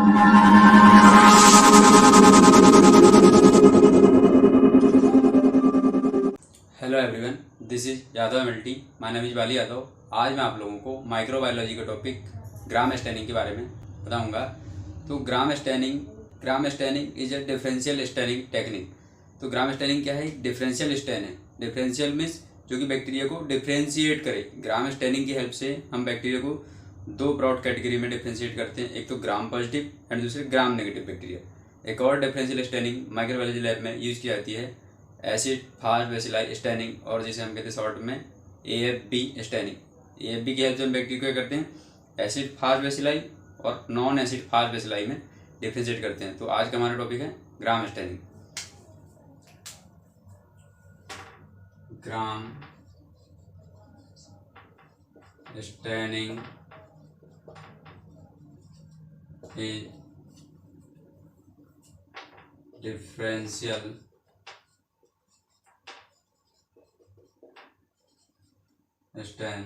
Hello everyone, this is Yadav MLT. My name is Bali Yadav. आज मैं आप लोगों को माइक्रोबायोलॉजी का टॉपिक ग्राम स्टेनिंग के बारे में बताऊंगा। तो gram staining is a differential staining technique. तो ग्राम स्टेनिंग क्या है? एक डिफरेंशियल स्टेन है। डिफरेंशियल मीन्स जो कि बैक्टीरिया को डिफरेंशिएट करे। ग्राम स्टेनिंग की हेल्प से हम बैक्टीरिया को दो ब्रॉड कैटेगरी में डिफरेंशिएट करते हैं, एक तो ग्राम पॉजिटिव एंड दूसरे ग्राम नेगेटिव बैक्टीरिया। एक और डिफरेंशियल स्टेनिंग माइक्रोबायोलॉजी लैब में यूज की जाती है, एसिड फास्ट बेसिलाई स्टेनिंग, और जिसे हम कहते हैं शॉर्ट में AFB स्टेनिंग। AFB की हेल्प से हम बैक्टीरिया क्या करते हैं? एसिड फास्ट बेसिलाई और नॉन एसिड फास्ट बेसिलाई में डिफरेंशिएट करते हैं। तो आज का हमारा टॉपिक है gram staining. Gram staining is differential stain.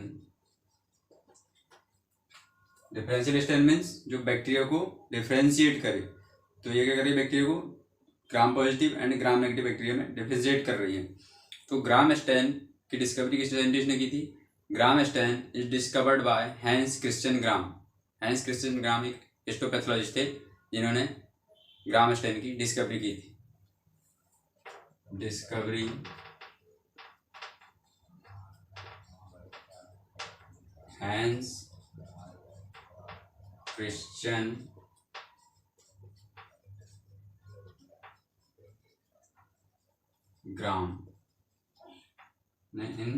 Differential stain means जो बैक्टीरिया को डिफरेंशिएट करे। तो ये क्या कर रही है? बैक्टीरिया को gram positive and gram negative bacteria में डिफरेंशिएट कर रही है। तो ग्राम स्टेन की डिस्कवरी किस साइंटिस्ट ने की थी? Gram stain is discovered by Hans Christian Gram. Hans Christian Gram एक हिस्टोपैथोलॉजिस्ट थे जिन्होंने ग्राम स्टेन की डिस्कवरी की थी। डिस्कवरी हैंस क्रिश्चियन ग्राम ने इन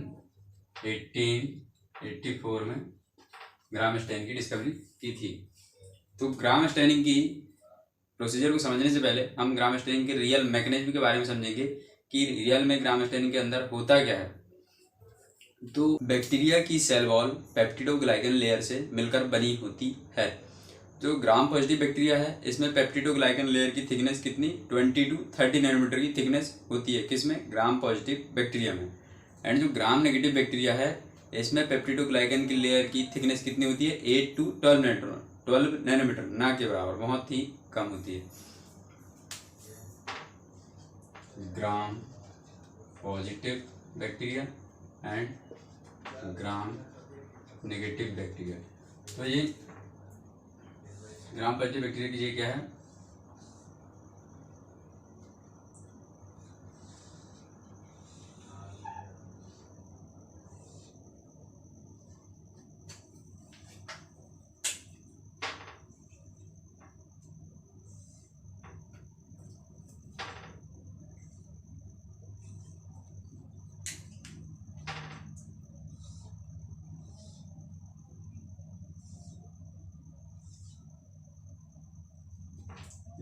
1884 में ग्राम स्टेन की डिस्कवरी की थी। तो ग्राम स्टेनिंग की प्रोसीजर को समझने से पहले हम ग्राम स्टेनिंग के रियल मैकेनिज्म के बारे में समझेंगे कि रियल में ग्राम स्टेनिंग के अंदर होता क्या है। तो बैक्टीरिया की सेल वॉल पेप्टिडोग्लाइकन लेयर से मिलकर बनी होती है। जो ग्राम पॉजिटिव बैक्टीरिया है इसमें पेप्टिडोग्लाइकन लेयर की थिकनेस कितनी? 20 to 30 नैनोमीटर की थिकनेस होती है। किसमें? ग्राम पॉजिटिव बैक्टीरिया में। एंड जो ग्राम नेगेटिव बैक्टीरिया है इसमें पेप्टिडोग्लाइकन की लेयर की थिकनेस कितनी होती है? 8 to 12 नैनोमीटर, ना के बराबर, बहुत ही कम होती है। ग्राम positive bacteria and gram negative bacteria. तो ये ग्राम पॉजिटिव बैक्टीरिया की ये क्या है?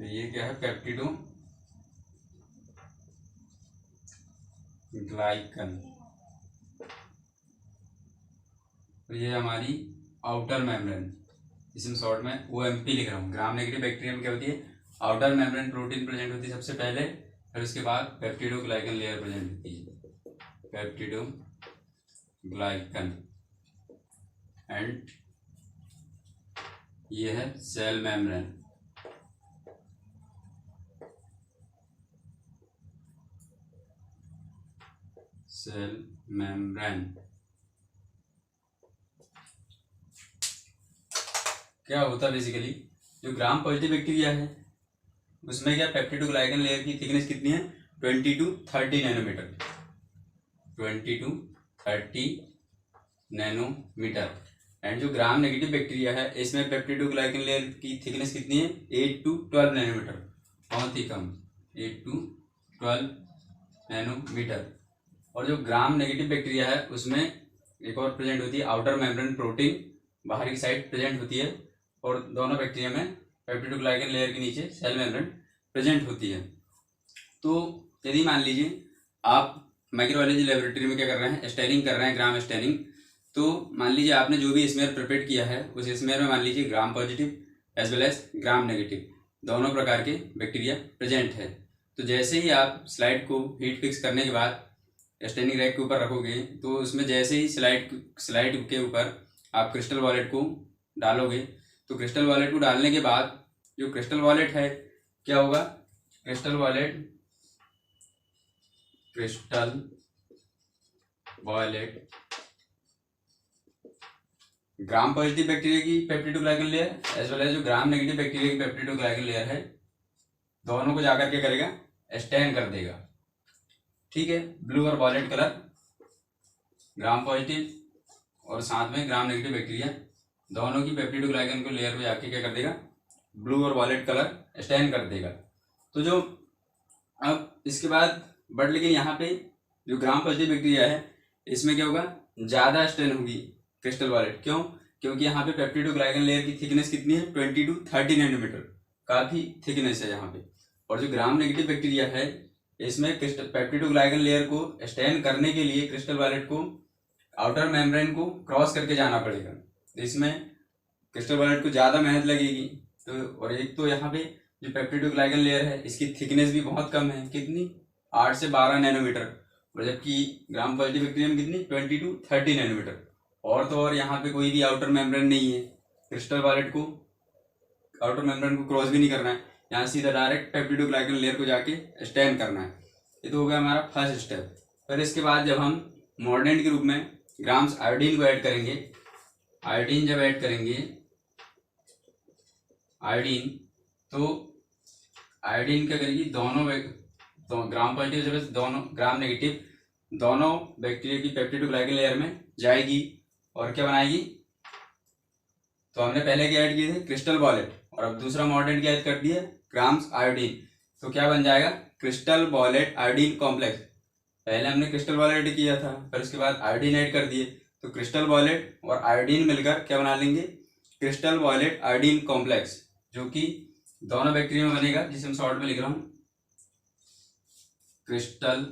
ये क्या है? पेप्टिडोग्लाइकन। तो ये हमारी आउटर मेम्ब्रेन, इसमें शॉर्ट में OMP लिख रहा हूँ। ग्राम नेगेटिव बैक्टीरिया में क्या होती है? आउटर मेम्ब्रेन प्रोटीन प्रेजेंट होती है सबसे पहले, फिर उसके बाद पेप्टिडोग्लाइकन लेयर प्रेजेंट होती है। पेप्टिडोग्लाइकन एंड ये है सेल मेम्ब्रेन। सेल मेम्ब्रेन क्या होता है? बेसिकली जो ग्राम पॉजिटिव बैक्टीरिया है उसमें क्या पेप्टिडोग्लाइकन लेयर की थिकनेस कितनी है? 20 to 30 nanometer. 20 to 30 nanometer. And जो ग्राम नेगेटिव बैक्टीरिया है इसमें पेप्टिडोग्लाइकन लेयर की थिकनेस कितनी है? 8 to 12 नैनोमीटर, बहुत ही कम, 8 to 12 नैनोमीटर। और जो ग्राम नेगेटिव बैक्टीरिया है उसमें एक और प्रेजेंट होती है आउटर मेम्ब्रेन प्रोटीन, बाहर की साइड प्रेजेंट होती है। और दोनों बैक्टीरिया में पेप्टिडोग्लाइकन लेयर के नीचे सेल मेम्ब्रेन प्रेजेंट होती है। तो यदि मान लीजिए आप माइक्रोबायोलॉजी लेबोरेटरी में क्या कर रहे हैं? स्टेनिंग कर रहे हैं, ग्राम स्टेनिंग। तो मान लीजिए आपने जो भी स्मेयर प्रिपेयर किया है उस स्मेयर में मान लीजिए gram positive as well as gram negative दोनों प्रकार के बैक्टीरिया प्रेजेंट है। तो जैसे ही आप स्लाइड को हीट फिक्स करने के बाद स्टेनिंग रैक के ऊपर रखोगे तो उसमें जैसे ही स्लाइड के ऊपर आप क्रिस्टल वॉलेट को डालोगे तो क्रिस्टल वॉलेट को डालने के बाद जो क्रिस्टल वॉलेट है क्या होगा, crystal violet gram positive bacteria की peptidoglycan layer as well as जो ग्राम नेगेटिव बैक्टीरिया की पेप्टिडोग्लाइकन लेयर है, दोनों को जाकर के करेगा, स्टैन कर देगा। ठीक है, ब्लू और वॉलेट कलर ग्राम पॉजिटिव और साथ में ग्राम नेगेटिव बैक्टीरिया दोनों की पेप्टिडोग्लाइकन को लेयर पे जाके क्या कर देगा, ब्लू और वॉलेट कलर स्टैन कर देगा। तो जो अब इसके बाद बट लेकिन यहाँ पे जो ग्राम पॉजिटिव बैक्टीरिया है इसमें क्या होगा, ज़्यादा स्टैन होगी क्रिस्टल वॉलेट। क्यों, क्योंकि यहाँ पे पेप्टिडोग्लाइकन लेयर की थिकनेस कितनी है, 20 to 30 नैनोमीटर, काफ़ी थिकनेस है यहाँ पे। और जो ग्राम नेगेटिव बैक्टीरिया है इसमें पेप्टिडोग्लाइकन लेयर को स्टैन करने के लिए क्रिस्टल वॉलेट को आउटर मेम्ब्रेन को क्रॉस करके जाना पड़ेगा, इसमें क्रिस्टल वॉलेट को ज़्यादा मेहनत लगेगी। तो और एक तो यहाँ पे जो पेप्टिडोग्लाइकन लेयर है इसकी थिकनेस भी बहुत कम है, कितनी, 8 से 12 नैनोमीटर, और जबकि ग्राम पॉजिटिव बैक्टीरिया में कितनी, 20 to 30 नैनोमीटर। और तो और यहाँ पे कोई भी आउटर मेम्ब्रेन नहीं है, क्रिस्टल वॉलेट को आउटर मेम्ब्रेन को क्रॉस भी नहीं करना है, यहाँ सीधा डायरेक्ट पेप्टिडोग्लाइकन लेयर को जाके स्टैन करना है। ये तो हो गया हमारा फर्स्ट स्टेप। फिर इसके बाद जब हम मॉर्डेंट के रूप में ग्राम्स आयोडीन को ऐड करेंगे, आयोडीन जब ऐड करेंगे आयोडीन, तो आयोडीन क्या करेगी, दोनों ग्राम पॉजिटिव जब दोनों ग्राम नेगेटिव दोनों बैक्टीरिया की पेप्टिडोग्लाइकन लेयर में जाएगी और क्या बनाएगी, तो हमने पहले क्या ऐड किए थे, क्रिस्टल वॉलेट, और अब दूसरा मॉर्डेंट क्या ऐड कर दिया, ग्राम्स आयोडीन। तो क्या बन जाएगा, क्रिस्टल वॉलेट आयोडीन कॉम्प्लेक्स। पहले हमने क्रिस्टल वॉलेट ऐड किया था, फिर उसके बाद आयोडीन ऐड कर दिए, तो क्रिस्टल वॉलेट और आयोडीन मिलकर क्या बना लेंगे, क्रिस्टल वॉलेट आयोडीन कॉम्प्लेक्स, जो कि दोनों बैक्टीरिया में बनेगा, जिसे हम शॉर्ट में लिख रहा हूं क्रिस्टल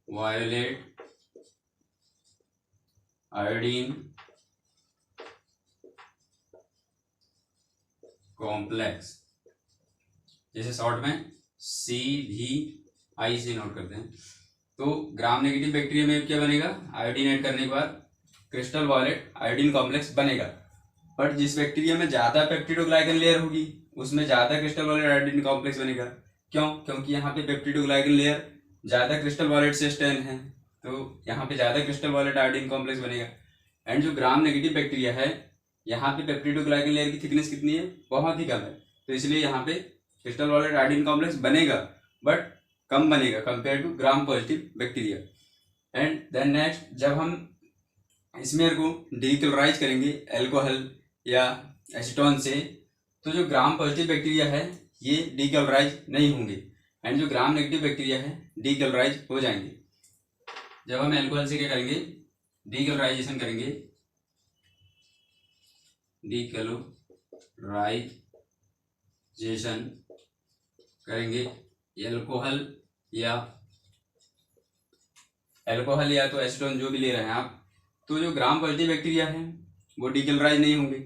वॉलेट आयोडीन कॉम्प्लेक्स, जिसे शॉर्ट में CVI से नोट करते हैं। तो ग्राम नेगेटिव बैक्टीरिया में क्या बनेगा, आयोडीन ऐड करने के बाद क्रिस्टल वॉलेट आयोडीन कॉम्प्लेक्स बनेगा। बट जिस बैक्टीरिया में ज़्यादा पेप्टिडोग्लाइकन लेयर होगी उसमें ज़्यादा क्रिस्टल वॉलेट आयोडीन कॉम्प्लेक्स बनेगा। क्यों, क्योंकि यहाँ पे पेप्टिडोग्लाइकन लेयर ज़्यादा क्रिस्टल वॉलेट से स्टैन है, तो यहाँ पे ज़्यादा क्रिस्टल वॉलेट आयोडीन कॉम्प्लेक्स बनेगा। एंड जो ग्राम नेगेटिव बैक्टीरिया है यहाँ पे पेप्टिडोग्लाइकन लेयर की थिकनेस कितनी है, बहुत ही कम है, तो इसलिए यहाँ पे क्रिस्टल वॉलेट आयोडीन कॉम्प्लेक्स बनेगा, बट कम बनेगा compare to gram positive bacteria. And then next, जब हम स्मेयर को डीकलराइज करेंगे अल्कोहल या एसीटोन से, तो जो ग्राम पॉजिटिव बैक्टीरिया है ये डीकलराइज नहीं होंगे, एंड जो ग्राम नेगेटिव बैक्टीरिया है डीकलराइज हो जाएंगे। जब हम अल्कोहल से क्या करेंगे, डीकलराइजेशन करेंगे, डीकलराइजेशन करेंगे अल्कोहल या तो एसीटोन जो भी ले रहे हैं आप, तो जो ग्राम पॉजिटिव बैक्टीरिया है वो डीकलराइज नहीं होंगे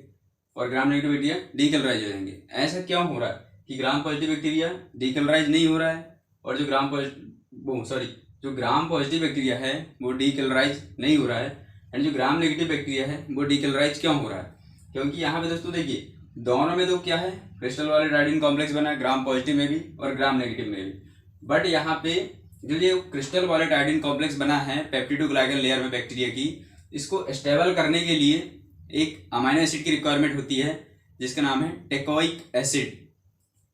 और ग्राम नेगेटिव बैक्टीरिया डीकलराइज हो जाएंगे। ऐसा क्यों हो रहा है कि ग्राम पॉजिटिव बैक्टीरिया डीकलराइज नहीं हो रहा है और जो ग्राम पॉजिटिव बैक्टीरिया है वो डीकलराइज नहीं हो रहा है, एंड जो ग्राम नेगेटिव बैक्टीरिया है वो डीकलराइज क्यों हो रहा है, क्योंकि यहाँ पे दोस्तों देखिए दोनों में तो क्या है, क्रिस्टल वॉलेट आयोडीन कॉम्प्लेक्स बना है, ग्राम पॉजिटिव में भी और ग्राम नेगेटिव में भी। बट यहाँ पे जो ये क्रिस्टल वॉलेट आयोडीन कॉम्प्लेक्स बना है पेप्टिडोग्लाइकन लेयर में बैक्टीरिया की, इसको स्टेबल करने के लिए एक अमाइनो एसिड की रिक्वायरमेंट होती है जिसका नाम है टेकोइक एसिड।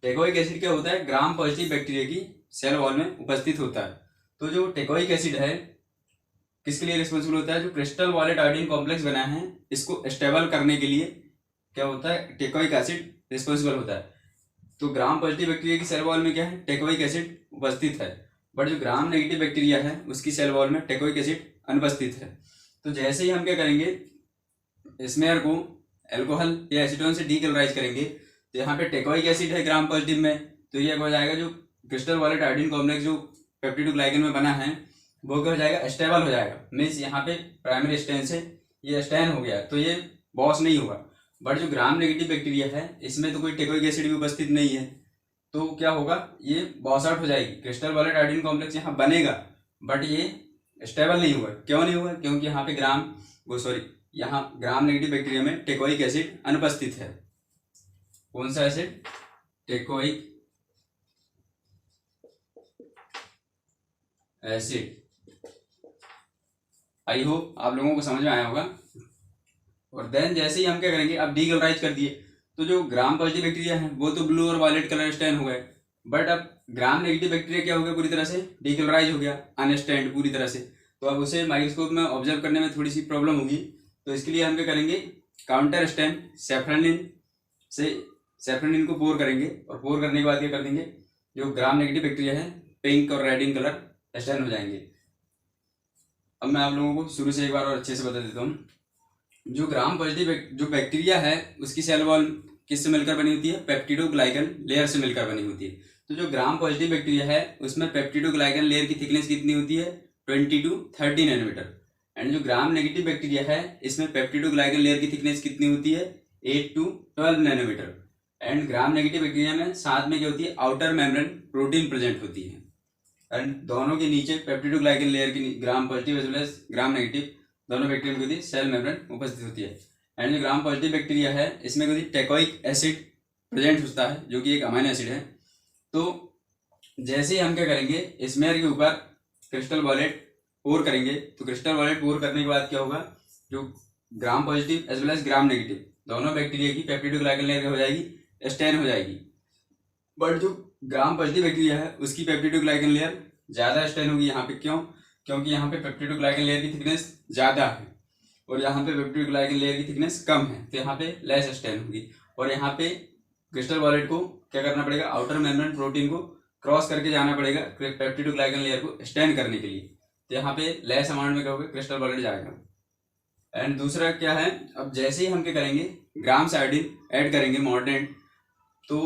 टेकोइक एसिड क्या होता है, ग्राम पॉजिटिव बैक्टीरिया की सेल वॉल में उपस्थित होता है। तो जो टेकोइक एसिड है किसके लिए रिस्पॉन्सिबल होता है, जो क्रिस्टल वॉलेट आयोडीन कॉम्प्लेक्स बना है इसको स्टेबल करने के लिए क्या होता है, टेकोइक एसिड रिस्पॉन्सिबल होता है। तो ग्राम पॉजिटिव बैक्टीरिया की सेल वॉल में क्या है, टेकोइक एसिड उपस्थित है, बट जो ग्राम नेगेटिव बैक्टीरिया है उसकी सेल वॉल में टेकोइक एसिड अनुपस्थित है। तो जैसे ही हम क्या करेंगे, स्मेयर को अल्कोहल या एसीटोन से डीकलराइज करेंगे, तो यहाँ पे टेकोइक एसिड है ग्राम पॉजिटिव में, तो ये हो जाएगा जो क्रिस्टल वॉलेट आयोडीन कॉम्प्लेक्स जो पेप्टिडोग्लाइकन में बना है वो क्या हो जाएगा, स्टेबल हो जाएगा। मीन्स यहाँ पे प्राइमरी स्टैन से ये स्टैन हो गया, तो ये बॉस नहीं होगा। बट जो ग्राम नेगेटिव बैक्टीरिया है इसमें तो कोई टेकोइक एसिड भी उपस्थित नहीं है, तो क्या होगा, ये बॉस आउट हो जाएगी। क्रिस्टल वॉलेट आयोडीन कॉम्प्लेक्स यहाँ बनेगा बट ये स्टेबल नहीं हुआ। क्यों नहीं हुआ, क्योंकि यहाँ पे यहाँ ग्राम नेगेटिव बैक्टीरिया में टेकोइक एसिड अनुपस्थित है। कौन सा acid? Teichoic acid. I hope आप लोगों को समझ में आया होगा। और देन जैसे ही हम क्या करेंगे, अब डीक्लोराइज कर दिए तो जो ग्राम पॉजिटिव बैक्टीरिया है वो तो ब्लू और वायलेट कलर स्टैन हो गए, बट अब ग्राम नेगेटिव बैक्टीरिया क्या हो गया, पूरी तरह से डीक्लोराइज हो गया, अनस्टैंड पूरी तरह से। तो अब उसे माइक्रोस्कोप में ऑब्जर्व करने में थोड़ी सी प्रॉब्लम होगी। तो इसके लिए हम क्या करेंगे, काउंटर स्टैन सेफ्रोनिन से सेफ्रोनिन को पोर करेंगे, और पोर करने के बाद क्या कर देंगे, जो ग्राम नेगेटिव बैक्टीरिया है पिंक और रेड इन कलर स्टैन हो जाएंगे। अब मैं आप लोगों को शुरू से एक बार और अच्छे से बता देता हूँ। जो ग्राम पॉजिटिव जो बैक्टीरिया है उसकी सेल वॉल किससे मिलकर बनी होती है, पेप्टिडोग्लाइकन लेयर से मिलकर बनी होती है। तो जो ग्राम पॉजिटिव बैक्टीरिया है उसमें पेप्टिडोग्लाइकन लेयर की थिकनेस कितनी होती है, 20 to 30 नैनोमीटर। एंड जो ग्राम नेगेटिव बैक्टीरिया है इसमें पेप्टिडोग्लाइकन लेयर की थिकनेस कितनी होती है, 8 to 12 nanometer. And gram negative bacteria में साथ में क्या होती है, आउटर मेम्ब्रेन प्रोटीन प्रेजेंट होती है। एंड दोनों के नीचे पेप्टिडोग्लाइकन लेयर की, gram positive as well as gram negative दोनों बैक्टीरिया में सेल मेम्ब्रेन उपस्थित होती है। एंड जो ग्राम पॉजिटिव बैक्टीरिया है इसमें टेकोइक एसिड प्रेजेंट होता है जो कि एक अमाइनो एसिड है। तो जैसे ही हम क्या करेंगे, स्मेयर के ऊपर क्रिस्टल वॉलेट पोर करेंगे, तो क्रिस्टल वॉलेट पोर करने के बाद क्या होगा, जो gram positive as well as gram negative दोनों बैक्टीरिया की पेप्टिडोग्लाइकन लेयर हो जाएगी, स्टैन हो जाएगी। बट जो ग्राम पॉजिटिव बैक्टीरिया है उसकी पेप्टिडोग्लाइकन लेयर ज़्यादा स्टैन होगी। यहाँ पे क्यों, क्योंकि यहाँ पे पेप्टिडोग्लाइकन लेयर की थिकनेस ज़्यादा है और यहाँ पे पेप्टिडोग्लाइकन लेयर की थिकनेस कम है, तो यहाँ पे लेस स्टैन होगी। और यहाँ पे क्रिस्टल वॉलेट को क्या करना पड़ेगा, आउटर मेम्ब्रेन प्रोटीन को क्रॉस करके जाना पड़ेगा पेप्टिडोग्लाइकन लेयर को स्टैन करने के लिए। तो यहाँ पे लेस अमाउंट में क्या होगा, क्रिस्टल वॉलेट जाएगा। एंड दूसरा क्या है, अब जैसे ही हम क्या करेंगे, ग्राम्स आयोडीन ऐड करेंगे मॉर्टेंट, तो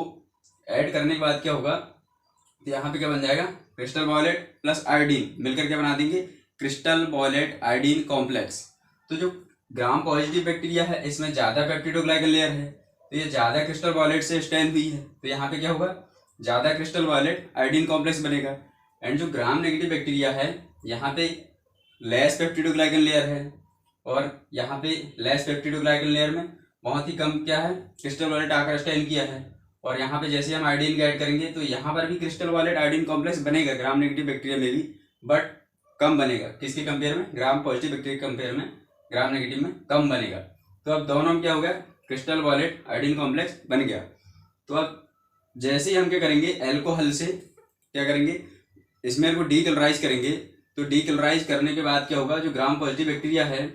ऐड करने के बाद क्या होगा, तो यहाँ पे क्या बन जाएगा, क्रिस्टल वॉलेट प्लस आयोडीन मिलकर क्या बना देंगे, क्रिस्टल वॉलेट आयोडीन कॉम्प्लेक्स। तो जो ग्राम पॉजिटिव बैक्टीरिया है इसमें ज़्यादा पेप्टिडोग्लाइकन लेयर है, तो ये ज़्यादा क्रिस्टल वॉलेट से स्टैन हुई है, तो यहाँ पे क्या होगा, ज़्यादा क्रिस्टल वॉलेट आयोडीन कॉम्प्लेक्स बनेगा। एंड जो ग्राम नेगेटिव बैक्टीरिया है यहाँ पे लेस पेप्टिडोग्लाइकन लेयर है, और यहाँ पे लेस पेप्टिडोग्लाइकन लेयर में बहुत ही कम क्या है, क्रिस्टल वॉलेट आकर स्टैन किया है। और यहाँ पे जैसे हम आयोडीन का ऐड करेंगे तो यहाँ पर भी क्रिस्टल वॉलेट आयोडीन कॉम्प्लेक्स बनेगा ग्राम नेगेटिव बैक्टीरिया में भी, बट कम बनेगा। किसके कंपेयर में, ग्राम पॉजिटिव बैक्टीरिया कंपेयर में ग्राम नेगेटिव में कम बनेगा। तो अब दोनों में क्या हो गया, क्रिस्टल वॉलेट आयोडीन कॉम्प्लेक्स बन गया। तो अब जैसे ही हम क्या करेंगे, एल्कोहल से क्या करेंगे, स्मेयर को डीकलराइज करेंगे, तो डीकलराइज करने के बाद क्या होगा, जो ग्राम पॉजिटिव बैक्टीरिया है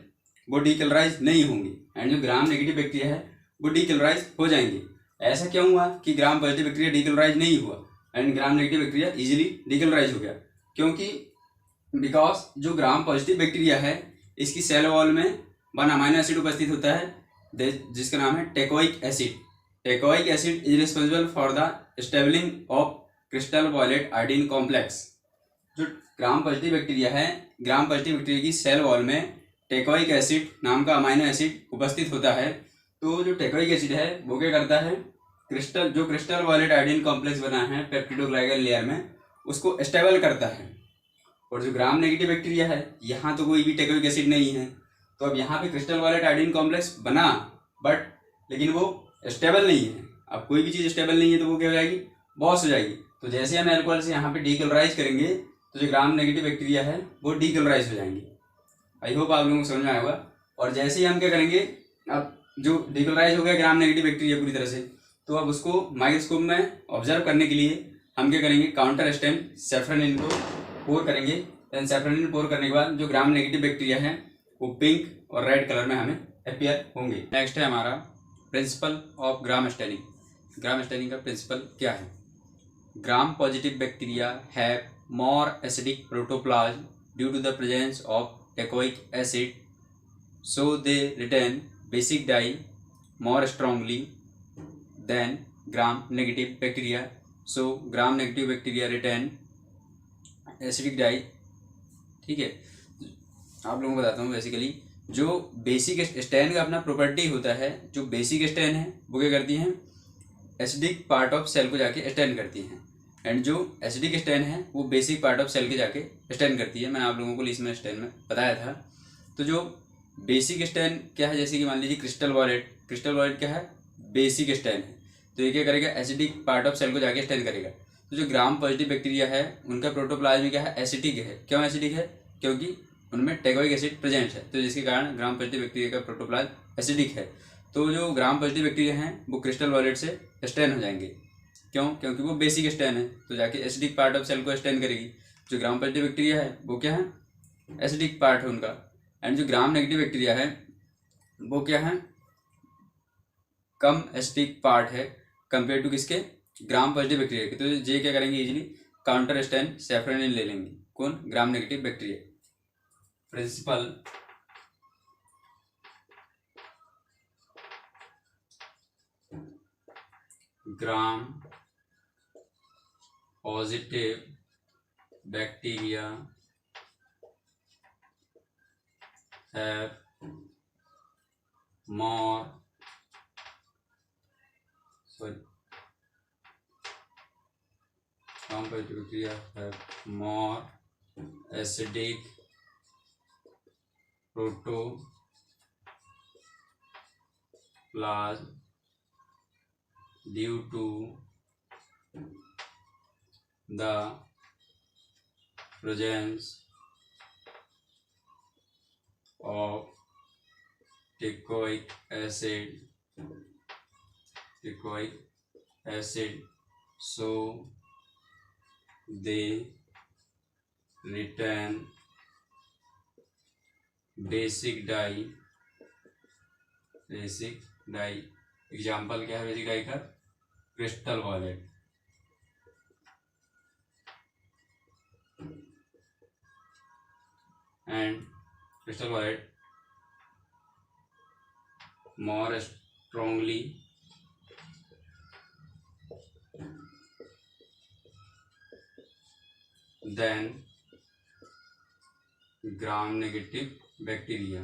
वो डीकलराइज नहीं होंगी एंड जो ग्राम नेगेटिव बैक्टीरिया है वो डीकलराइज हो जाएंगे। ऐसा क्यों हुआ कि ग्राम पॉजिटिव बैक्टीरिया डीकलराइज नहीं हुआ and gram negative bacteria easily decolourise हो गया? क्योंकि बिकॉज जो ग्राम पॉजिटिव बैक्टीरिया है इसकी सेल वॉल में वन अमाइनो एसिड उपस्थित होता है जिसका नाम है teichoic acid. Teichoic acid is responsible for the स्टेबलिंग of crystal violet iodine complex. जो ग्राम पॉजिटिव बैक्टीरिया है, ग्राम पॉजिटिव बैक्टीरिया की सेल वॉल में टेकोइक एसिड नाम का अमाइनो एसिड उपस्थित होता है। तो जो टेकोइक एसिड है वो क्या करता है, क्रिस्टल वॉलेट आयोडीन कॉम्प्लेक्स बना है पेप्टिडोग्लाइकन लेयर में उसको स्टेबल करता है। और जो ग्राम नेगेटिव बैक्टीरिया है यहाँ तो कोई भी टेकोइक एसिड नहीं है, तो अब यहाँ पे क्रिस्टल वॉलेट आयोडीन कॉम्प्लेक्स बना बट लेकिन वो स्टेबल नहीं है। अब कोई भी चीज़ स्टेबल नहीं है तो वो क्या हो जाएगी, बॉस हो जाएगी। तो जैसे हम एल्कोहल से यहाँ पे डीकलराइज करेंगे तो जो ग्राम नेगेटिव बैक्टीरिया है वो डीकलराइज हो जाएंगे। आई होप आप लोगों को समझ में आया होगा। और जैसे ही हम क्या करेंगे, अब जो डीकलराइज हो गया ग्राम नेगेटिव बैक्टीरिया पूरी तरह से, तो अब उसको माइक्रोस्कोप में ऑब्जर्व करने के लिए हम क्या करेंगे, काउंटर स्टेन सेफ्रोनिन को पोर करेंगे। देन सेफ्रोनिन पोर करने के बाद जो ग्राम नेगेटिव बैक्टीरिया है वो पिंक और रेड कलर में हमें अपीयर होंगे। नेक्स्ट है हमारा principle of gram staining. Gram staining का प्रिंसिपल क्या है? ग्राम positive bacteria have more acidic protoplasm due to the presence of teichoic acid, so they retain basic dye more strongly than gram negative bacteria. So gram negative bacteria retain acidic dye। ठीक है, आप लोगों को बताता हूँ। Basically जो basic stand का अपना प्रॉपर्टी होता है, जो बेसिक स्टैन है वो क्या करती हैं, एसिडिक पार्ट ऑफ सेल को जाके स्टैन करती हैं। एंड जो एसिडिक स्टैन है वो बेसिक पार्ट ऑफ सेल के जाके स्टैन करती है। मैंने आप लोगों को लिस्मेर स्टैन में बताया था। तो जो बेसिक स्टैन क्या है, जैसे कि मान लीजिए क्रिस्टल वॉलेट क्या है, बेसिक स्टैन है। तो ये क्या करेगा, एसिडिक पार्ट ऑफ सेल को जाके स्टेन करेगा। तो जो ग्राम पॉजिटिव बैक्टीरिया है उनका प्रोटोप्लाज्म क्या है, एसिडिक है। क्यों एसिडिक है, क्योंकि उनमें टेगोइक एसिड प्रेजेंट है, तो जिसके कारण ग्राम पॉजिटिव बैक्टीरिया का प्रोटोप्लाज्म एसिडिक है। तो जो ग्राम पॉजिटिव बैक्टीरिया हैं वो क्रिस्टल वॉयलेट से स्टेन हो जाएंगे। क्यों, क्योंकि वो बेसिक स्टेन है, तो जाके एसिडिक पार्ट ऑफ सेल को स्टेन करेगी। जो ग्राम पॉजिटिव बैक्टीरिया है वो क्या है, एसिडिक पार्ट है उनका। एंड जो ग्राम नेगेटिव बैक्टीरिया है वो क्या है, कम एसिडिक पार्ट है कंपेयर टू किसके, ग्राम पॉजिटिव बैक्टीरिया के। तो ये क्या करेंगे, इजीली काउंटर स्टेन सेफ्रोनिन ले लेंगे। कौन, gram negative bacteria. Principal gram positive bacteria have more gram positive bacteria have more acidic protoplasm due to the presence of teichoic acid, so they retain basic dye। Example क्या है basic dye का, crystal violet. And crystal violet more strongly than gram negative bacteria।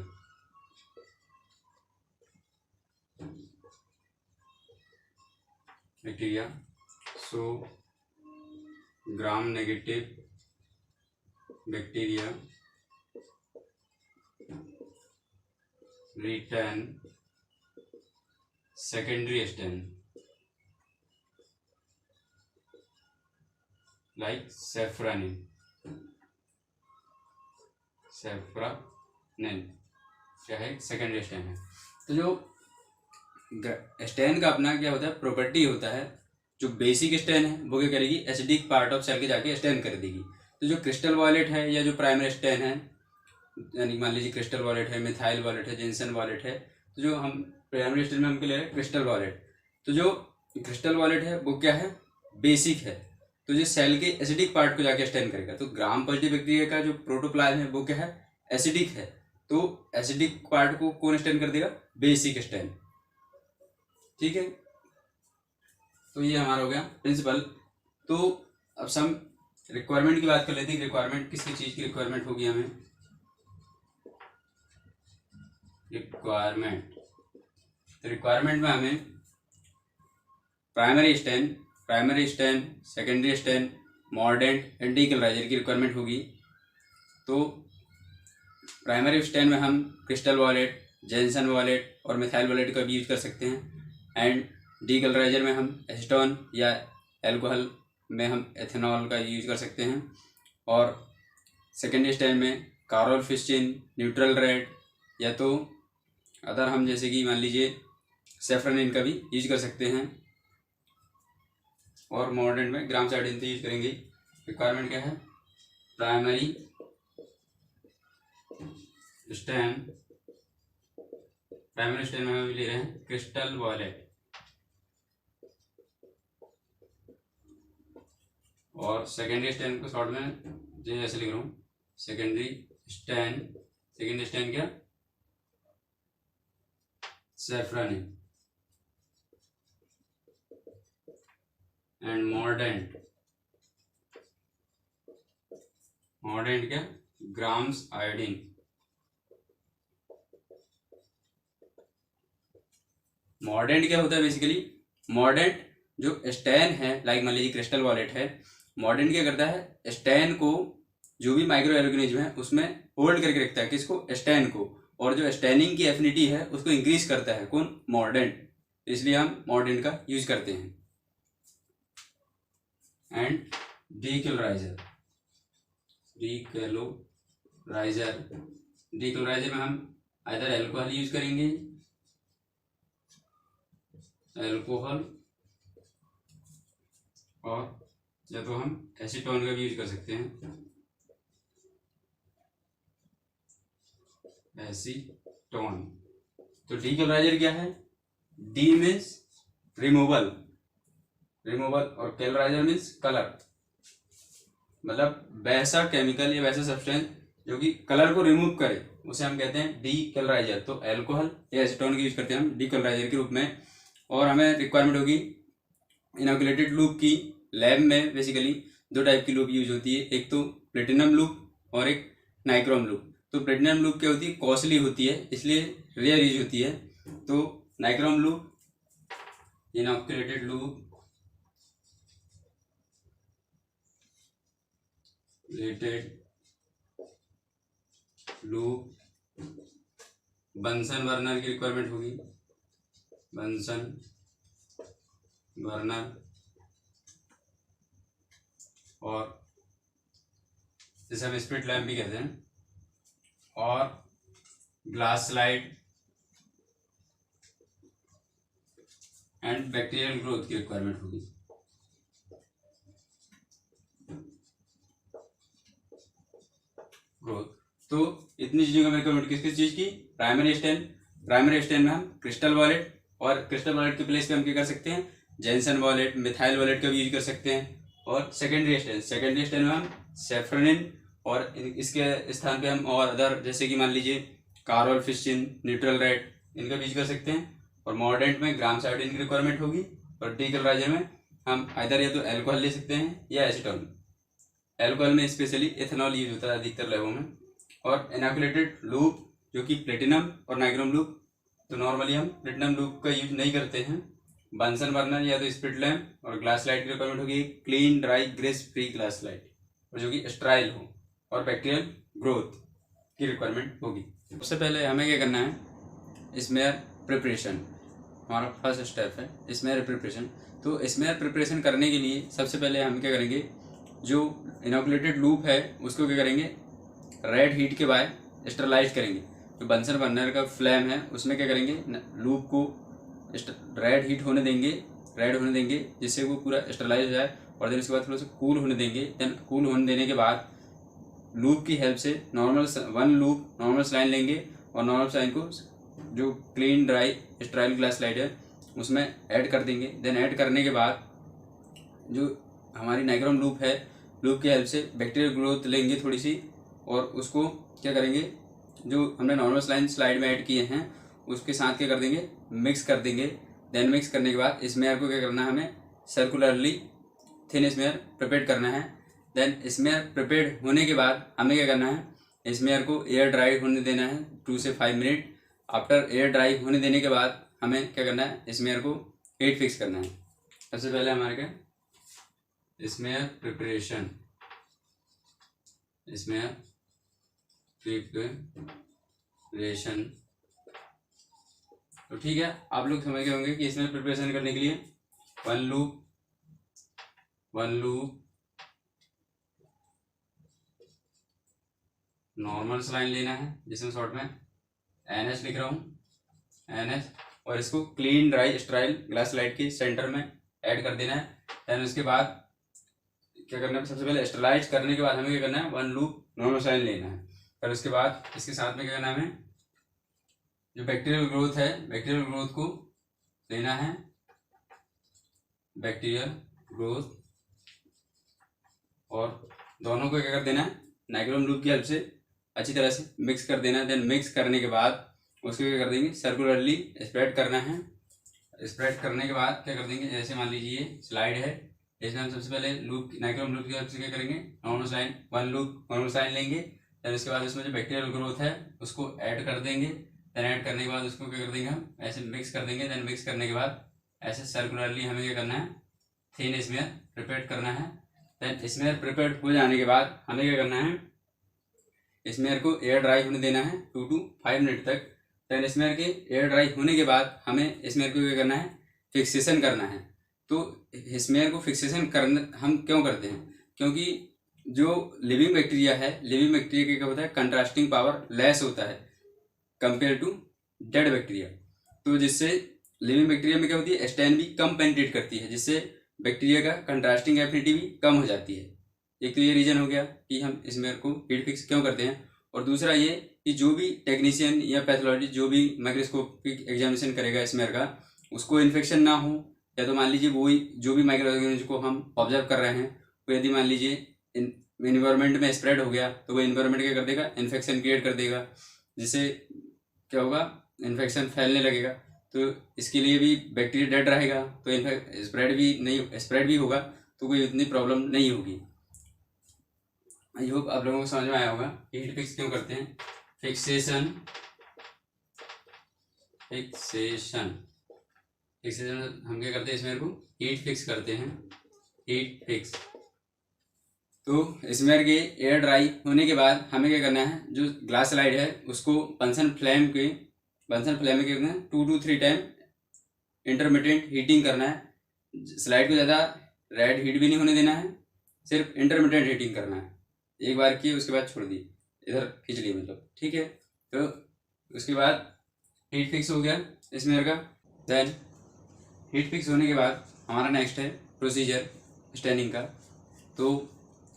So gram negative bacteria return secondary stain like saffronin क्या है, secondary stand है। तो जो stand का अपना क्या होता है, प्रॉपर्टी होता है। जो बेसिक स्टेन है वो क्या करेगी, एसिडिक पार्ट ऑफ सेल के जाके स्टेन कर देगी। तो जो क्रिस्टल वॉयलेट है या जो प्राइमरी स्टेन है, यानी मान लीजिए क्रिस्टल वॉयलेट है, मिथाइल वॉयलेट है, जेनसन वॉयलेट है, तो जो हम प्राइमरी स्टेज में हमको ले रहे हैं क्रिस्टल वॉयलेट। तो जो क्रिस्टल वॉयलेट है वो क्या है, बेसिक है, तो जो सेल के एसिडिक पार्ट को जाके स्टेन करेगा। तो ग्राम पॉजिटिव बैक्टीरिया का जो प्रोटोप्लाज्म है वो क्या है, एसिडिक है, तो एसिडिक पार्ट को कौन स्टेन कर देगा, बेसिक स्टेन। ठीक है, तो ये हमारा हो गया प्रिंसिपल। तो अब सम रिक्वायरमेंट की बात कर लेते हैं। रिक्वायरमेंट किसकी चीज की रिक्वायरमेंट होगी हमें, रिक्वायरमेंट में हमें primary stain, secondary stain, mordant and decolorizer की रिक्वायरमेंट होगी। तो प्राइमरी स्टेन में हम क्रिस्टल वॉयलेट, जेनसन वॉयलेट और मिथाइल वॉयलेट का भी यूज कर सकते हैं। एंड डीकलराइजर में हम एसीटोन या एल्कोहल में हम एथेनॉल का यूज कर सकते हैं। और सेकेंडरी स्टेन में कार्बोफिस्टिन, न्यूट्रल रेड या तो अदर हम जैसे कि मान लीजिए सेफ्रोनिन का भी यूज कर सकते हैं। और मॉडर्न में ग्राम साइडिन तो यूज करेंगे। रिक्वायरमेंट क्या है, प्राइमरी स्टेन में हम ले रहे हैं क्रिस्टल वॉयलेट, और सेकेंडरी स्टेन को शॉर्ट में जैसे लिख रहा हूँ, सेकेंडरी स्टेन क्या, सेफ्रोनिन। एंड मॉर्डेंट क्या, ग्राम्स आयोडीन। मॉर्डेंट क्या होता है, बेसिकली मॉर्डेंट जो स्टेन है, लाइक मान लीजिए क्रिस्टल वॉयलेट है, मॉर्डेंट क्या करता है, स्टेन को जो भी माइक्रो ऑर्गेनिज्म है उसमें होल्ड करके रखता है, किसको, स्टेन को, और जो स्टेनिंग की एफिनिटी है उसको इंक्रीज करता है। कौन, मॉर्डेंट। इसलिए हम मॉर्टेन का यूज करते हैं। एंड डीक्लोराइजर, डीक्लोराइजर में हम आइदर एल्कोहल यूज करेंगे, एल्कोहल, और या तो हम एसीटोन का भी यूज कर सकते हैं, एसीटोन। तो डीक्लोराइजर क्या है? डी मीन्स रिमूवल, और कैलोराइजर मीन्स कलर, मतलब वैसा केमिकल या वैसा सब्सटेंस जो कि कलर को रिमूव करे उसे हम कहते हैं डीक्लोराइजर। तो एल्कोहल या एसीटोन का यूज करते हैं हम डीक्लोराइजर के रूप में। और हमें रिक्वायरमेंट होगी इनोकुलेटेड लूप की। लैब में बेसिकली दो टाइप की लूप यूज होती है, एक तो प्लेटिनम लूप और एक नाइक्रोम लूप। तो प्लेटिनम लूप क्या होती है? कॉस्टली होती है, इसलिए रेयर यूज होती है। तो nichrome loop, inoculated loop, Bunsen burner की रिक्वायरमेंट होगी, बंसन बर्नर, और जैसे हम स्प्लिट लैम्प भी कहते हैं, और glass slide and bacterial growth की रिक्वायरमेंट होगी। तो इतनी चीजों का रिक्वायरमेंट किस किस चीज की? प्राइमरी स्टेन में हम क्रिस्टल वॉलेट, और क्रिस्टल वॉलेट के प्लेस पे हम क्या कर सकते हैं? जेंसन वॉलेट, मिथाइल वॉलेट का भी यूज कर सकते हैं। और सेकेंडरी स्टेन में हम सेफ्रोनिन, और इसके स्थान पे हम और अदर जैसे कि मान लीजिए कार्बोफिशिन, न्यूट्रल रेड, इनका भी यूज कर सकते हैं। और मॉर्डेंट में ग्राम साइडिन की रिक्वायरमेंट होगी। और डीक्लोराइजर में हम आइदर या तो एल्कोहल ले सकते हैं या एसीटोन। एल्कोहल में स्पेशली एथेनॉल यूज होता है अधिकतर लैबों में। और इनोकुलेटेड लूप जो कि प्लेटिनम और नाइक्रोम लूप, तो नॉर्मली हम प्लेटिनम लूप का यूज नहीं करते हैं। बंसन बर्नर या तो स्प्लिट लैम्प, और ग्लास लाइट की रिक्वायरमेंट होगी clean, dry, grace free glass light, और जो कि स्ट्राइल हो, और बैक्टीरियल ग्रोथ की रिक्वायरमेंट होगी। सबसे पहले हमें क्या करना है? स्मेयर प्रिपरेशन हमारा फर्स्ट स्टेप है, स्मेयर प्रिपरेशन। तो स्मेयर प्रिपरेशन करने के लिए सबसे पहले हम क्या करेंगे? जो इनोकुलेटेड लूप है उसको क्या करेंगे? रेड हीट के बाद स्टरलाइज करेंगे। जो बंसन बर्नर का फ्लेम है उसमें क्या करेंगे? लूप को रेड होने देंगे जिससे वो पूरा स्टरलाइज हो जाए। और देन उसके बाद थोड़ा सा कूल होने देंगे। देन कूल होने देने के बाद लूप की हेल्प से नॉर्मल स्लाइन लेंगे, और नॉर्मल स्लाइन को जो क्लीन, ड्राई, स्ट्राइल ग्लास स्लाइड है उसमें ऐड कर देंगे। देन ऐड करने के बाद जो हमारी नाइक्रोम लूप है, लूप की हेल्प से बैक्टीरियल ग्रोथ लेंगे थोड़ी सी, और उसको क्या करेंगे? जो हमने नॉर्मल स्लाइड में ऐड किए हैं उसके साथ क्या कर देंगे? मिक्स कर देंगे। देन मिक्स करने के बाद स्मेयर को क्या करना है? हमें सर्कुलरली थिन स्मेयर प्रिपेयर करना है। देन स्मेयर प्रिपेयर होने के बाद हमें क्या करना है? स्मेयर को एयर ड्राई होने देना है 2 से 5 मिनट। आफ्टर एयर ड्राई होने देने के बाद हमें क्या करना है? स्मेयर को हीट फिक्स करना है। सबसे पहले हमारे क्या? स्मेयर प्रिपरेशन, तो ठीक है, आप लोग समझ गए होंगे कि इसमें प्रिपरेशन करने के लिए वन लूप नॉर्मल स्लाइन लेना है, जिसमें शॉर्ट में NH लिख रहा हूँ, NH, और इसको क्लीन, ड्राई, स्ट्राइल ग्लास लाइट के सेंटर में ऐड कर देना है। देन उसके बाद क्या करना है? सबसे पहले स्टरलाइज करने के बाद हमें क्या करना है? वन लूप नॉर्मल स्लाइन लेना है। फिर उसके बाद इसके साथ में क्या करना है? हमें जो बैक्टीरियल ग्रोथ है, बैक्टीरियल ग्रोथ को लेना है, बैक्टीरियल ग्रोथ, और दोनों को क्या कर देना है? नाइक्रोम लूप की हेल्प से अच्छी तरह से मिक्स कर देना है। देन मिक्स करने के बाद उसको क्या कर देंगे? सर्कुलरली स्प्रेड करना है। स्प्रेड करने के बाद क्या कर देंगे? जैसे मान लीजिए स्लाइड है, इसमें हम सबसे पहले नाइक्रोम लूप की हेल्प से क्या करेंगे? वन लूप नॉर्मल स्लाइन लेंगे। देन उसके बाद उसमें जो बैक्टीरियल ग्रोथ है उसको ऐड कर देंगे। देन ऐड करने के बाद उसको क्या कर देंगे? हम ऐसे मिक्स कर देंगे। देन मिक्स करने के बाद ऐसे सर्कुलरली हमें क्या करना है? थिन स्मेयर प्रिपेयर करना है। देन स्मेयर प्रिपेयर हो जाने के बाद हमें क्या करना है? स्मेयर को एयर ड्राई होने देना है 2 to 5 मिनट तक। देन स्मेयर के एयर ड्राई होने के बाद हमें स्मेयर को क्या करना है? फिक्सेशन करना है। तो स्मेयर को फिक्सेशन करना हम क्यों करते हैं? क्योंकि जो लिविंग बैक्टीरिया है, लिविंग बैक्टीरिया का क्या होता है, कंट्रास्टिंग पावर लेस होता है कंपेयर टू डेड बैक्टीरिया। तो जिससे लिविंग बैक्टीरिया में क्या होती है, स्टैन भी कम पेनिट्रेट करती है, जिससे बैक्टीरिया का कंट्रास्टिंग एफिनिटी भी कम हो जाती है। एक तो ये रीजन हो गया कि हम स्मेयर को हीट फिक्स क्यों करते हैं। और दूसरा ये कि जो भी टेक्नीशियन या पैथोलॉजिस्ट जो भी माइक्रोस्कोपिक एग्जामिनेशन करेगा स्मेयर का, उसको इन्फेक्शन ना हो, या तो मान लीजिए वही जो भी माइक्रो ऑर्गेनिज्म को हम ऑब्जर्व कर रहे हैं वो यदि मान लीजिए इन्वायरमेंट में स्प्रेड हो गया तो वो इन्वायरमेंट क्या कर देगा, इन्फेक्शन क्रिएट कर देगा, जिससे क्या होगा, इन्फेक्शन फैलने लगेगा। तो इसके लिए भी बैक्टीरिया डेड रहेगा तो स्प्रेड भी होगा, तो कोई उतनी प्रॉब्लम नहीं होगी। आई होप आप लोगों को समझ में आया होगा कि हीट फिक्स क्यों करते हैं। फिक्सेशन हम क्या करते हैं, स्मेयर को हीट फिक्स करते हैं, हीट फिक्स। तो स्मेयर के एयर ड्राई होने के बाद हमें क्या करना है, जो ग्लास स्लाइड है उसको बंसन फ्लेम में क्या करना है, 2 to 3 टाइम इंटरमीडिएट हीटिंग करना है। स्लाइड को ज़्यादा रेड हीट भी नहीं होने देना है, सिर्फ इंटरमीडिएट हीटिंग करना है। एक बार किए उसके बाद छोड़ दी, इधर खींच ली मतलब, ठीक है। तो उसके बाद हीट फिक्स हो गया स्मेयर का। देन हीट फिक्स होने के बाद हमारा नेक्स्ट है प्रोसीजर स्टैनिंग का। तो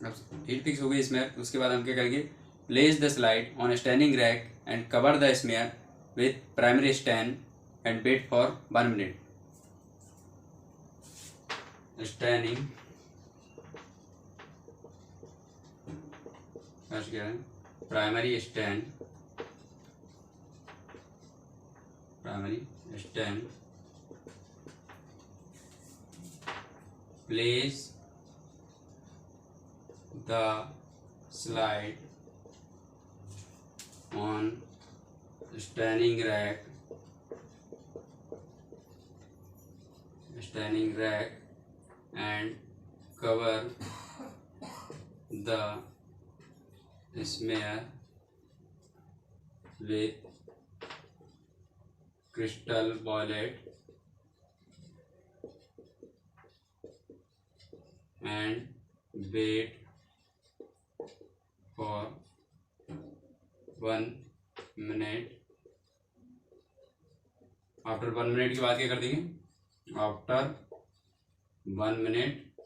हीट फिक्स हो गई स्मेयर, उसके बाद हम क्या करेंगे, place the slide on standing rack and cover the smear with primary stain and wait for 1 minute. Staining first क्या है, primary stain place the slide on standing rack and cover the smear with crystal violet and wait for 1 minute। After 1 minute के बाद क्या कर देंगे, after 1 minute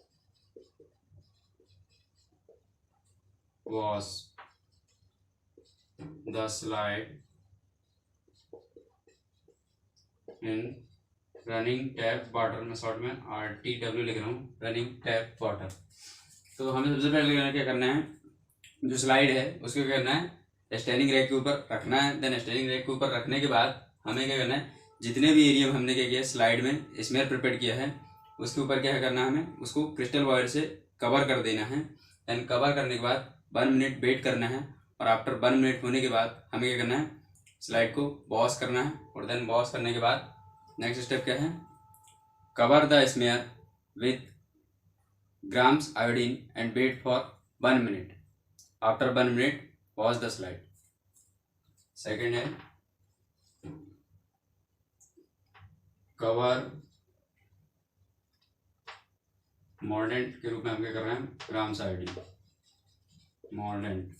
wash the slide in running tap water. मैं short में RTW लिख रहा हूँ, रनिंग टैप वाटर। तो हमें सबसे पहले क्या करना है, जो स्लाइड है उसको क्या करना है, स्टैंडिंग रैक के ऊपर रखना है। देन स्टैंडिंग रैक के ऊपर रखने के बाद हमें क्या करना है, जितने भी एरिया में हमने क्या किया स्लाइड में स्मेयर प्रिपेयर किया है उसके ऊपर क्या करना है, हमें उसको क्रिस्टल वायर से कवर कर देना है। देन कवर करने के बाद 1 मिनट वेट करना है, और आफ्टर 1 मिनट होने के बाद हमें क्या करना है, स्लाइड को वॉश करना है। और देन वॉश करने के बाद नेक्स्ट स्टेप क्या है, cover the smear with grams iodine and wait for 1 minute. After 1 minute wash the slide. Second है कवर, मॉर्डेंट के रूप में हम क्या कर रहे हैं, grams iodine, mordant.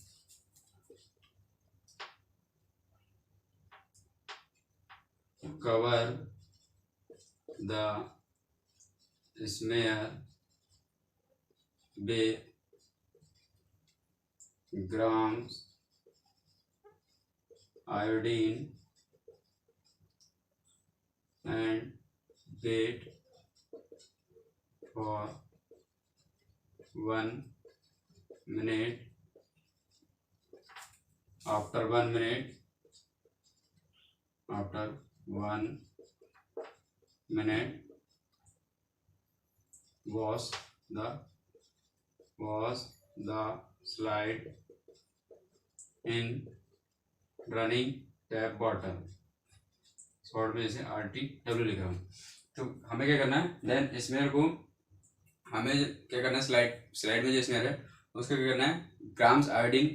Cover the smear with grams iodine and wait for 1 minute। after 1 minute wash the slide in running tap water. Short में जैसे RTW लिख रहा हूँ। तो हमें क्या करना है, देन स्मेयर को हमें क्या करना है, स्लाइड में जो स्मेयर है उसको क्या करना है, ग्राम्स आयोडीन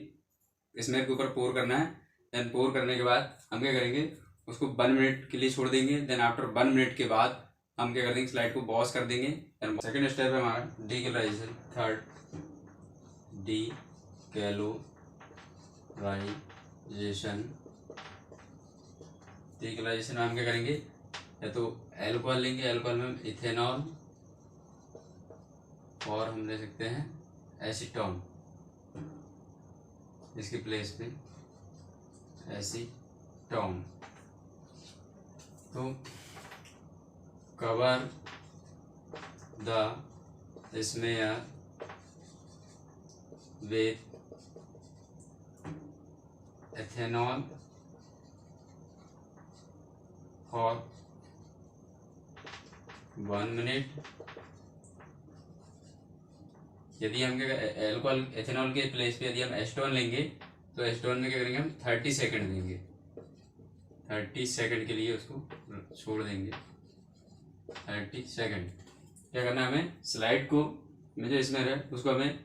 स्मेयर के ऊपर पोर करना है। देन पोर करने के बाद हम क्या करेंगे, उसको 1 मिनट के लिए छोड़ देंगे। देन आफ्टर 1 मिनट के बाद हम क्या कर देंगे, स्लाइड को बॉस कर देंगे। सेकेंड स्टेप है हमारा डीकैलोराइजेशन। थर्ड डीकैलोराइजेशन। डीकैलोराइजेशन में हम क्या करेंगे, या तो एल्कोहल लेंगे, एल्कोहल में इथेनॉल, और हम ले सकते हैं एसीटोन, इसकी प्लेस पे एसीटोन। तो cover the smear with ethanol for 1 minute. यदि हम क्या एल्कोहल एथेनॉल के प्लेस पे यदि हम एसीटोन लेंगे तो एसीटोन में क्या करेंगे, हम 30 सेकंड देंगे। 30 सेकंड के लिए उसको छोड़ देंगे। 30 सेकंड। क्या करना है, हमें स्लाइड को में जो इसमें है उसको हमें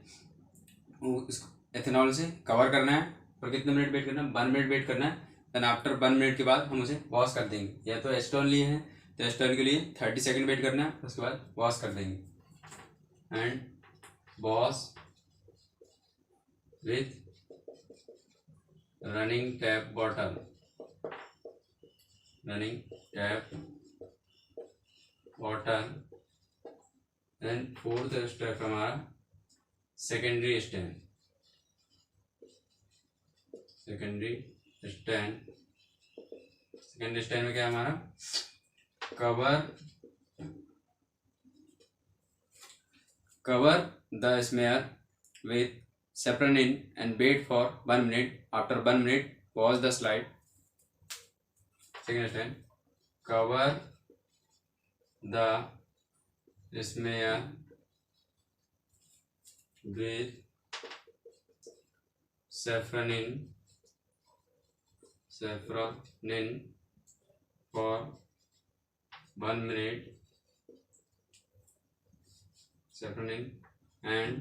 एथेनॉल से कवर करना है। और कितने मिनट वेट करना है, 1 मिनट वेट करना है। देन आफ्टर 1 मिनट के बाद हम उसे वॉश कर देंगे। या तो एसीटोन लिए हैं तो एसीटोन के लिए 30 सेकंड वेट करना है, उसके बाद वॉश कर देंगे। And wash with running tap bottle. Running tap water. Then fourth step हमारा secondary stand. Secondary stand. Secondary stand में क्या है हमारा, cover the smear with saponin and wait for 1 minute. After 1 minute, wash the slide. Second stand. Cover the smear with saponin for 1 minute. Saponin and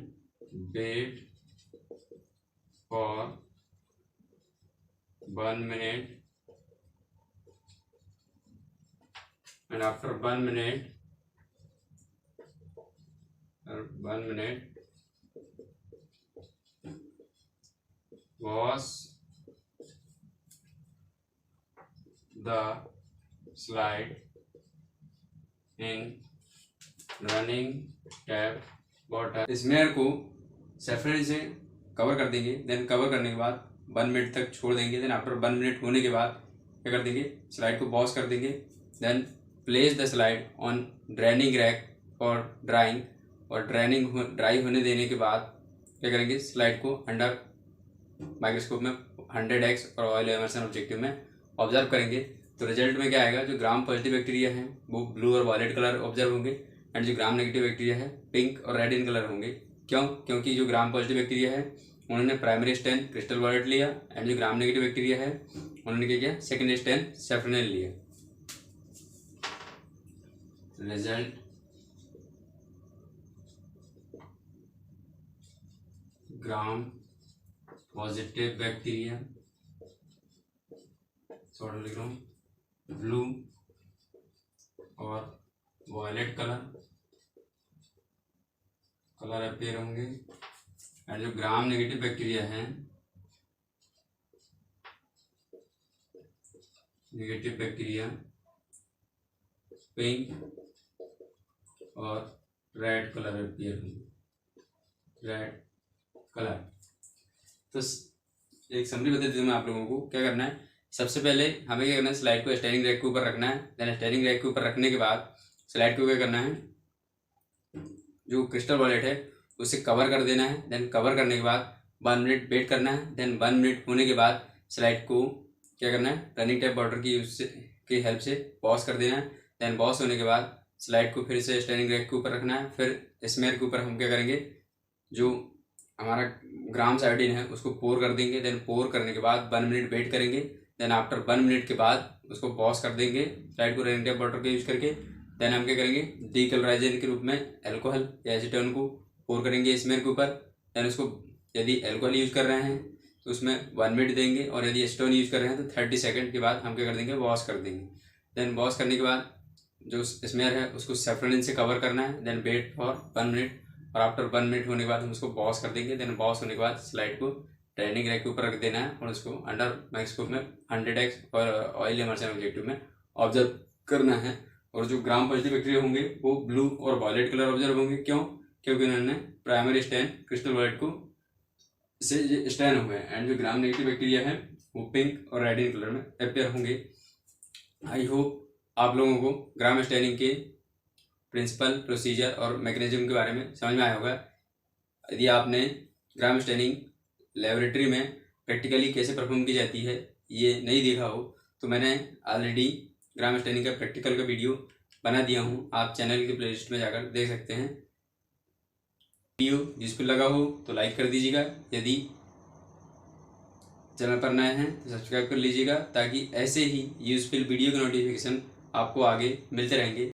wait for 1 minute. And after 1 minute, wash the slide in running tap water. Smear को saffron से cover कर देंगे। Then cover करने के बाद 1 minute तक छोड़ देंगे। देन आफ्टर 1 मिनट होने के बाद क्या कर देंगे, स्लाइड को वॉश कर देंगे। Then place the slide on draining rack for drying. और ड्राई होने देने के बाद क्या करेंगे, स्लाइड को अंडर माइक्रोस्कोप में 100x और ऑयल इमर्शन ऑब्जेक्टिव में ऑब्जर्व करेंगे। तो रिजल्ट में क्या आएगा, जो ग्राम पॉजिटिव बैक्टीरिया है वो ब्लू और वायलेट कलर ऑब्जर्व होंगे, एंड जो ग्राम नेगेटिव बैक्टीरिया है पिंक और रेड इन कलर होंगे। क्यों? क्योंकि जो ग्राम पॉजिटिव बैक्टीरिया है उन्होंने प्राइमरी स्टैन क्रिस्टल वायलेट लिया, एंड जो ग्राम नेगेटिव बैक्टीरिया है उन्होंने क्या किया, सेकेंडरी स्टैन सैफ्रोनिल लिया। रिजल्ट ग्राम पॉजिटिव बैक्टीरिया, सॉरी लिख रहा हूँ, ब्लू और वायलेट कलर अपीयर होंगे, एंड जो ग्राम नेगेटिव बैक्टीरिया है पिंक और रेड कलर अपीयर होंगे, रेड कलर। तो एक समरी बता देता हूँ मैं आप लोगों को, क्या करना है। सबसे पहले हमें क्या करना है, स्लाइड को स्टेयरिंग रैक के ऊपर रखना है। देन स्टेयरिंग रैक के ऊपर रखने के बाद स्लाइड को क्या करना है, जो क्रिस्टल वॉलेट है उसे कवर कर देना है। देन कवर करने के बाद 1 मिनट वेट करना है। देन 1 मिनट होने के बाद स्लाइड को क्या करना है, रनिंग टैप वाटर की हेल्प से वॉश कर देना है। देन वॉश होने के बाद स्लाइड को फिर से स्टेयरिंग रैक के ऊपर रखना है। फिर स्मेयर के ऊपर हम क्या करेंगे, जो हमारा ग्राम आयोडीन है उसको पोर कर देंगे। देन पोर करने के बाद 1 मिनट वेट करेंगे। देन आफ्टर 1 मिनट के बाद उसको वॉश कर देंगे स्लाइड को रनिंग टैप वाटर का यूज करके। देन हम क्या करेंगे, डीकलराइजेशन के रूप में अल्कोहल या एसीटोन को पोर करेंगे स्मेयर के ऊपर। देन उसको यदि अल्कोहल यूज कर रहे हैं तो उसमें 1 मिनट देंगे, और यदि एसीटोन यूज कर रहे हैं तो 30 सेकंड के बाद हम क्या कर देंगे, वॉश कर देंगे। देन वॉश करने के बाद जो स्मेयर है उसको सेफ्रोनिन से कवर करना है। देन वेट फॉर 1 मिनट, और आफ्टर 1 मिनट होने के बाद हम उसको बॉस कर देंगे। देन बॉस होने के बाद स्लाइड को ट्रेनिंग रैक के ऊपर रख देना है और उसको अंडर माइक्रोस्कोप में 100x और ऑयल इमर्शन ऑब्जेक्टिव में ऑब्जर्व करना है। और जो ग्राम पॉजिटिव बैक्टीरिया होंगे वो ब्लू और वॉयलेट कलर ऑब्जर्व होंगे। क्यों? क्योंकि उन्होंने प्राइमरी स्टेन क्रिस्टल वॉयलेट को से स्टेन हुए हैं। एंड जो ग्राम नेगेटिव बैक्टीरिया है वो पिंक और रेड इन कलर में अपेयर होंगे। आई होप आप लोगों को ग्राम स्टेनिंग के प्रिंसिपल, प्रोसीजर और मैकेनिज्म के बारे में समझ में आया होगा। यदि आपने ग्राम स्टेनिंग लेबोरेटरी में प्रैक्टिकली कैसे परफॉर्म की जाती है ये नहीं देखा हो तो मैंने ऑलरेडी ग्राम स्टेनिंग का प्रैक्टिकल का वीडियो बना दिया हूँ, आप चैनल के प्लेलिस्ट में जाकर देख सकते हैं। वीडियो यूजफुल लगा हो तो लाइक कर दीजिएगा, यदि चैनल पर नए हैं तो सब्सक्राइब कर लीजिएगा, ताकि ऐसे ही यूजफुल वीडियो के नोटिफिकेशन आपको आगे मिलते रहेंगे।